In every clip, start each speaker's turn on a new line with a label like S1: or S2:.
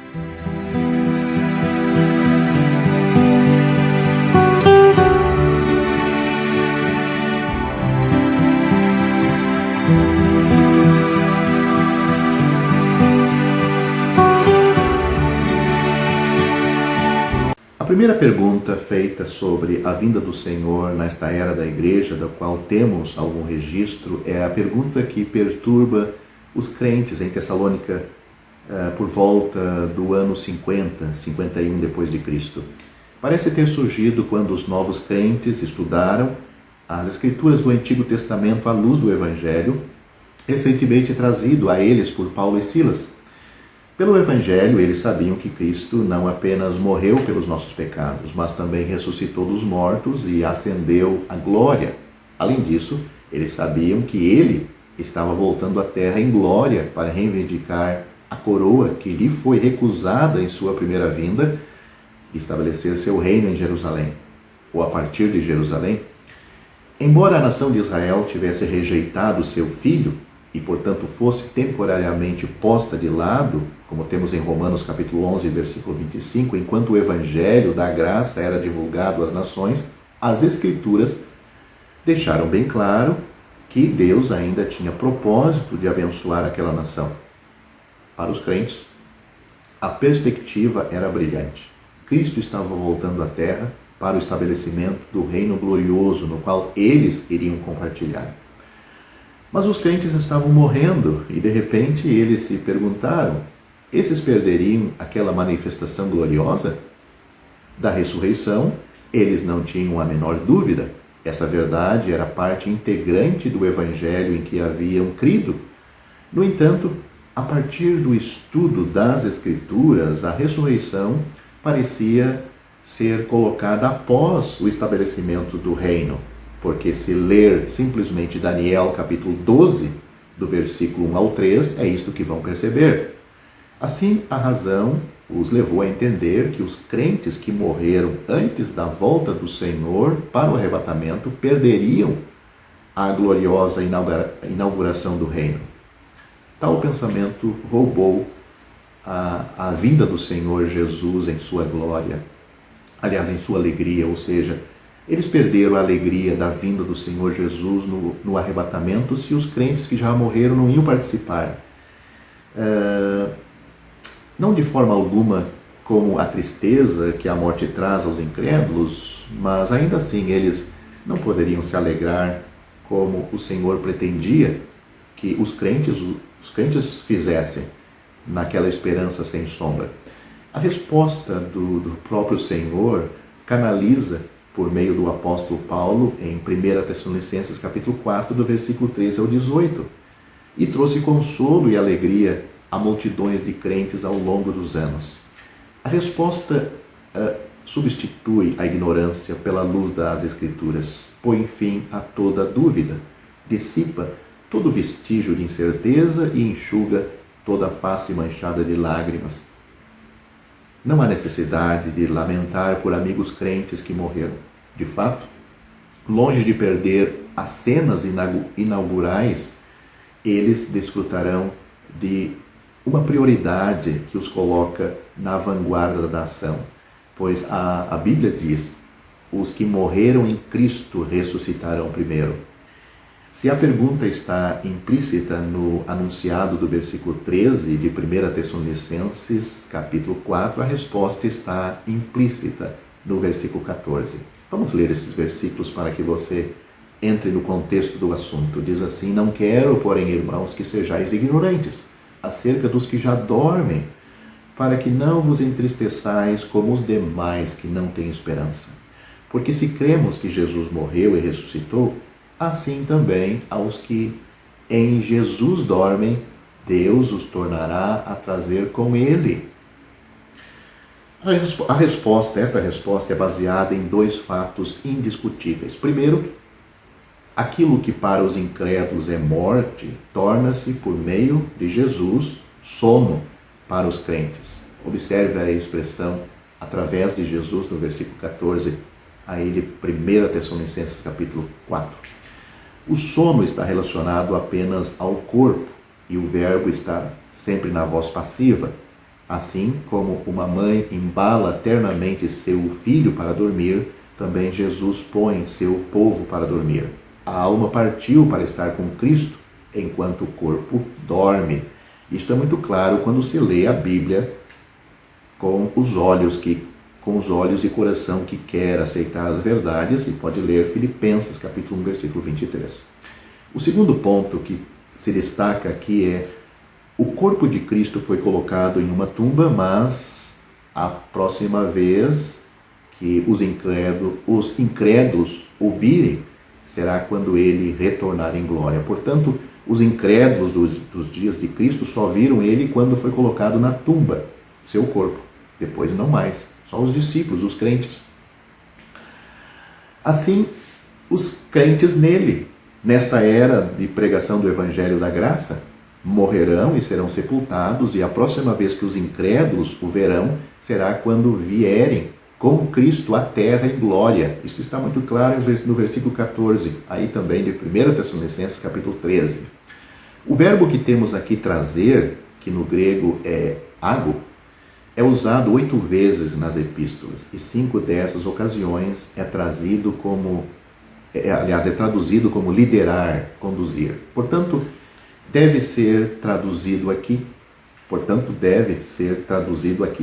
S1: A primeira pergunta feita sobre a vinda do Senhor nesta era da igreja, da qual temos algum registro, é a pergunta que perturba os crentes em Tessalônica por volta do ano 50, 51 depois de Cristo. Parece ter surgido quando os novos crentes estudaram as escrituras do Antigo Testamento à luz do Evangelho, recentemente trazido a eles por Paulo e Silas. Pelo Evangelho, eles sabiam que Cristo não apenas morreu pelos nossos pecados, mas também ressuscitou dos mortos e ascendeu à glória. Além disso, eles sabiam que ele estava voltando à terra em glória para reivindicar a coroa que lhe foi recusada em sua primeira vinda e estabelecer seu reino em Jerusalém, ou a partir de Jerusalém. Embora a nação de Israel tivesse rejeitado seu filho, e, portanto, fosse temporariamente posta de lado, como temos em Romanos capítulo 11, versículo 25, enquanto o evangelho da graça era divulgado às nações, as Escrituras deixaram bem claro que Deus ainda tinha propósito de abençoar aquela nação. Para os crentes, a perspectiva era brilhante. Cristo estava voltando à terra para o estabelecimento do reino glorioso no qual eles iriam compartilhar. Mas os crentes estavam morrendo e, de repente, eles se perguntaram: esses perderiam aquela manifestação gloriosa? Da ressurreição, eles não tinham a menor dúvida. Essa verdade era parte integrante do evangelho em que haviam crido. No entanto, a partir do estudo das Escrituras, a ressurreição parecia ser colocada após o estabelecimento do reino. Porque se ler simplesmente Daniel capítulo 12, do versículo 1 ao 3, é isto que vão perceber. Assim, a razão os levou a entender que os crentes que morreram antes da volta do Senhor para o arrebatamento perderiam a gloriosa inauguração do reino. Tal pensamento roubou a vinda do Senhor Jesus em sua glória, aliás, em sua alegria, ou seja, eles perderam a alegria da vinda do Senhor Jesus no arrebatamento se os crentes que já morreram não iam participar. Não de forma alguma como a tristeza que a morte traz aos incrédulos, mas ainda assim eles não poderiam se alegrar como o Senhor pretendia que os crentes fizessem naquela esperança sem sombra. A resposta do próprio Senhor canaliza por meio do apóstolo Paulo, em 1 Tessalonicenses capítulo 4, do versículo 13 ao 18, e trouxe consolo e alegria a multidões de crentes ao longo dos anos. A resposta substitui a ignorância pela luz das Escrituras, põe fim a toda dúvida, dissipa todo vestígio de incerteza e enxuga toda a face manchada de lágrimas. Não há necessidade de lamentar por amigos crentes que morreram. De fato, longe de perder as cenas inaugurais, eles desfrutarão de uma prioridade que os coloca na vanguarda da ação. Pois a Bíblia diz: os que morreram em Cristo ressuscitarão primeiro. Se a pergunta está implícita no anunciado do versículo 13 de 1 Tessalonicenses, capítulo 4, a resposta está implícita no versículo 14. Vamos ler esses versículos para que você entre no contexto do assunto. Diz assim: não quero, porém, irmãos, que sejais ignorantes acerca dos que já dormem, para que não vos entristeçais como os demais que não têm esperança. Porque se cremos que Jesus morreu e ressuscitou, assim também aos que em Jesus dormem, Deus os tornará a trazer com Ele. Esta resposta é baseada em dois fatos indiscutíveis. Primeiro, aquilo que para os incrédulos é morte, torna-se, por meio de Jesus, sono para os crentes. Observe a expressão através de Jesus no versículo 14, aí de 1 Tessalonicenses capítulo 4. O sono está relacionado apenas ao corpo e o verbo está sempre na voz passiva. Assim como uma mãe embala ternamente seu filho para dormir, também Jesus põe seu povo para dormir. A alma partiu para estar com Cristo, enquanto o corpo dorme. Isto é muito claro quando se lê a Bíblia com os olhos e coração que quer aceitar as verdades, e pode ler Filipenses capítulo 1, versículo 23. O segundo ponto que se destaca aqui é: o corpo de Cristo foi colocado em uma tumba, mas a próxima vez que os incrédulos ouvirem será quando ele retornar em glória. Portanto, os incrédulos dos dias de Cristo só viram ele quando foi colocado na tumba, seu corpo. Depois não mais, só os discípulos, os crentes. Assim, os crentes nele, nesta era de pregação do Evangelho da Graça, morrerão e serão sepultados, e a próxima vez que os incrédulos o verão será quando vierem com Cristo à terra em glória. Isso está muito claro no versículo 14, aí também de 1 Tessalonicenses capítulo 13. O verbo que temos aqui, trazer, que no grego é ago, é usado 8 vezes nas epístolas, e 5 dessas ocasiões é traduzido como liderar, conduzir. Portanto, deve ser traduzido aqui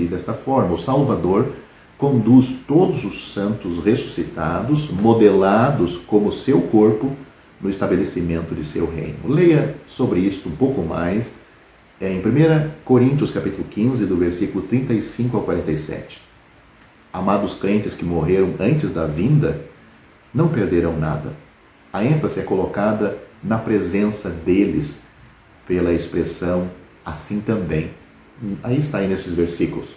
S1: desta forma: o Salvador conduz todos os santos ressuscitados, modelados como seu corpo, no estabelecimento de seu reino. Leia sobre isto um pouco mais em 1 Coríntios capítulo 15, do versículo 35 ao 47. Amados crentes que morreram antes da vinda não perderão nada. A ênfase é colocada na presença deles pela expressão assim também. Aí está aí nesses versículos.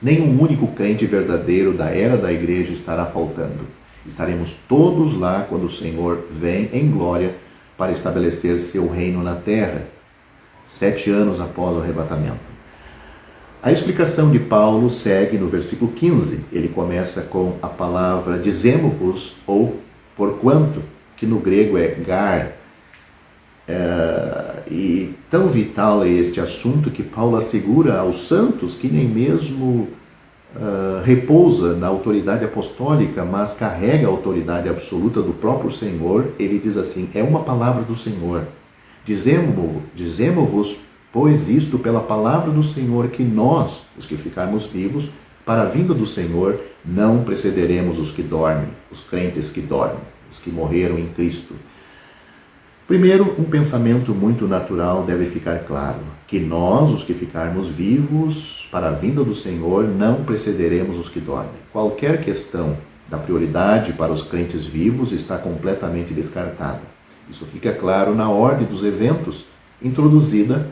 S1: Nenhum único crente verdadeiro da era da igreja estará faltando. Estaremos todos lá quando o Senhor vem em glória para estabelecer seu reino na terra, 7 anos após o arrebatamento. A explicação de Paulo segue no versículo 15. Ele começa com a palavra dizemo-vos, ou porquanto, que no grego é gar. E tão vital é este assunto que Paulo assegura aos santos que nem mesmo repousa na autoridade apostólica, mas carrega a autoridade absoluta do próprio Senhor. Ele diz assim: é uma palavra do Senhor. Dizemo-vos, pois, isto pela palavra do Senhor, que nós, os que ficarmos vivos, para a vinda do Senhor, não precederemos os que dormem, os crentes que dormem, os que morreram em Cristo. Primeiro, um pensamento muito natural deve ficar claro: que nós, os que ficarmos vivos, para a vinda do Senhor, não precederemos os que dormem. Qualquer questão da prioridade para os crentes vivos está completamente descartada. Isso fica claro na ordem dos eventos, introduzida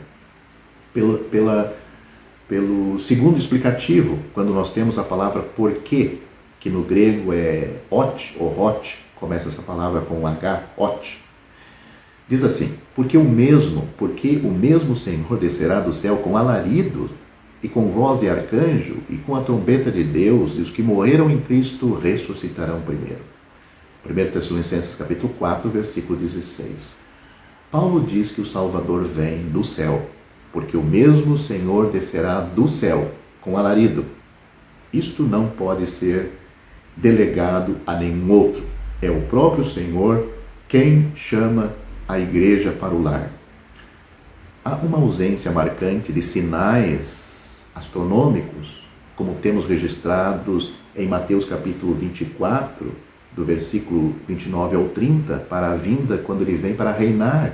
S1: pelo segundo explicativo, quando nós temos a palavra porquê, que no grego é ot ou hot, começa essa palavra com H, ot. Diz assim: porque o mesmo Senhor descerá do céu com alarido e com voz de arcanjo e com a trombeta de Deus, e os que morreram em Cristo ressuscitarão primeiro. 1 Tessalonicenses capítulo 4, versículo 16. Paulo diz que o Salvador vem do céu, porque o mesmo Senhor descerá do céu com alarido. Isto não pode ser delegado a nenhum outro. É o próprio Senhor quem chama a igreja para o lar. Há uma ausência marcante de sinais astronômicos, como temos registrados em Mateus capítulo 24, do versículo 29 ao 30, para a vinda, quando ele vem para reinar.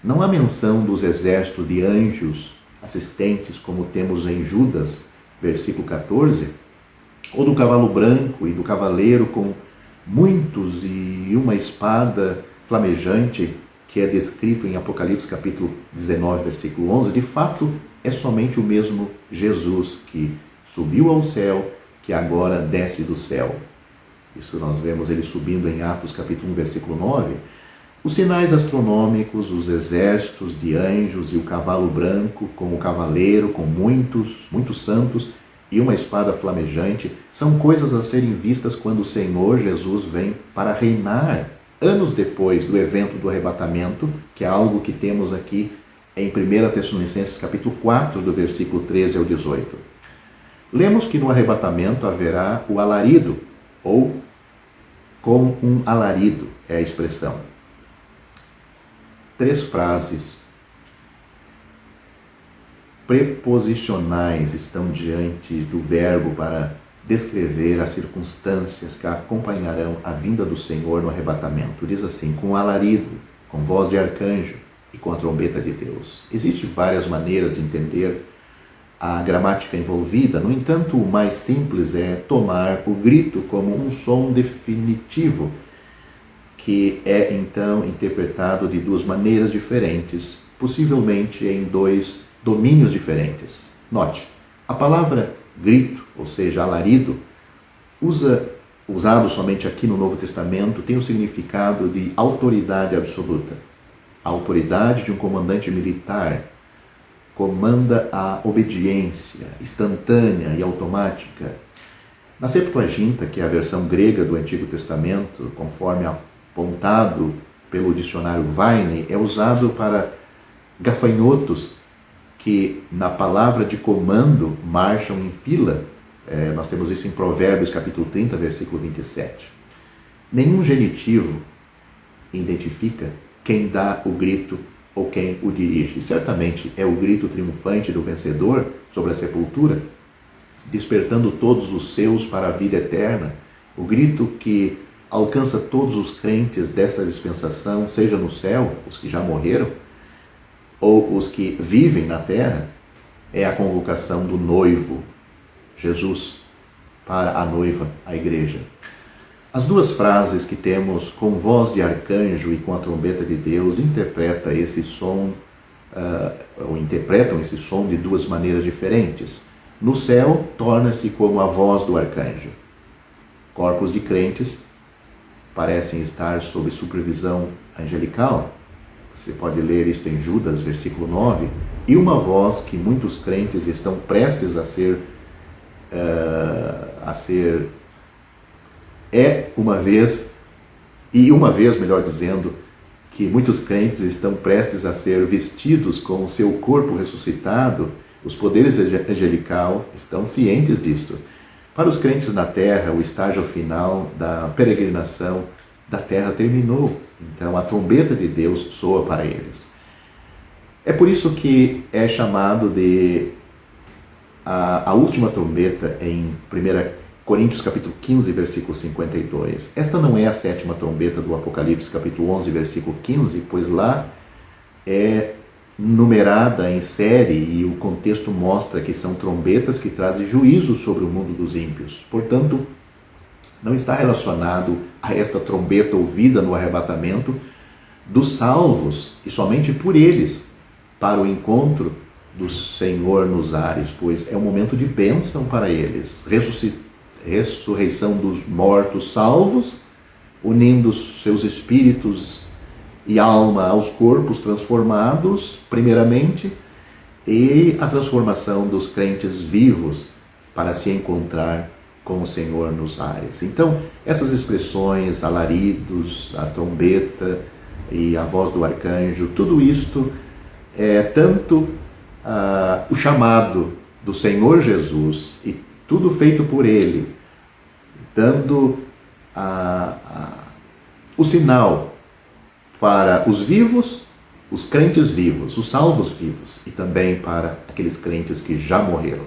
S1: Não há menção dos exércitos de anjos assistentes, como temos em Judas, versículo 14, ou do cavalo branco e do cavaleiro com muitos e uma espada flamejante, que é descrito em Apocalipse capítulo 19, versículo 11. De fato, é somente o mesmo Jesus que subiu ao céu, que agora desce do céu. Isso nós vemos ele subindo em Atos capítulo 1, versículo 9. Os sinais astronômicos, os exércitos de anjos e o cavalo branco com o cavaleiro, com muitos santos e uma espada flamejante, são coisas a serem vistas quando o Senhor Jesus vem para reinar, anos depois do evento do arrebatamento, que é algo que temos aqui em 1 Tessalonicenses capítulo 4, do versículo 13 ao 18. Lemos que no arrebatamento haverá o alarido, ou com um alarido, é a expressão. 3 frases preposicionais estão diante do verbo para descrever as circunstâncias que acompanharão a vinda do Senhor no arrebatamento. Diz assim: com alarido, com voz de arcanjo e com a trombeta de Deus. Existem várias maneiras de entender a gramática envolvida, no entanto, o mais simples é tomar o grito como um som definitivo, que é então interpretado de 2 maneiras diferentes, possivelmente em 2 domínios diferentes. Note, a palavra grito, ou seja, alarido, usado somente aqui no Novo Testamento, tem o significado de autoridade absoluta. A autoridade de um comandante militar comanda a obediência instantânea e automática. Na Septuaginta, que é a versão grega do Antigo Testamento, conforme apontado pelo dicionário Vine, é usado para gafanhotos que na palavra de comando marcham em fila. Nós temos isso em Provérbios capítulo 30, versículo 27. Nenhum genitivo identifica quem dá o grito ou quem o dirige. Certamente é o grito triunfante do vencedor sobre a sepultura, despertando todos os seus para a vida eterna, o grito que alcança todos os crentes dessa dispensação, seja no céu, os que já morreram, ou os que vivem na terra, é a convocação do noivo, Jesus, para a noiva, a igreja. As 2 frases que temos, com voz de arcanjo e com a trombeta de Deus, interpretam esse som de 2 maneiras diferentes. No céu, torna-se como a voz do arcanjo. Corpos de crentes parecem estar sob supervisão angelical. Você pode ler isso em Judas, versículo 9. E uma voz que muitos crentes estão prestes a ser melhor dizendo, que muitos crentes estão prestes a ser vestidos com o seu corpo ressuscitado. Os poderes angelical estão cientes disto. Para os crentes na terra, o estágio final da peregrinação da terra terminou. Então a trombeta de Deus soa para eles. É por isso que é chamado de a última trombeta em 1 Coríntios capítulo 15, versículo 52. Esta não é a 7ª trombeta do Apocalipse capítulo 11, versículo 15, pois lá é numerada em série e o contexto mostra que são trombetas que trazem juízo sobre o mundo dos ímpios. Portanto, não está relacionado a esta trombeta ouvida no arrebatamento dos salvos e somente por eles para o encontro do Senhor nos ares, pois é um momento de bênção para eles. Ressurreição dos mortos salvos, unindo seus espíritos e alma aos corpos transformados, primeiramente, e a transformação dos crentes vivos para se encontrar com o Senhor nos ares. Então, essas expressões, alaridos, a trombeta e a voz do arcanjo, tudo isto é tanto o chamado do Senhor Jesus e tudo feito por Ele, dando o sinal para os vivos, os crentes vivos, os salvos vivos, e também para aqueles crentes que já morreram.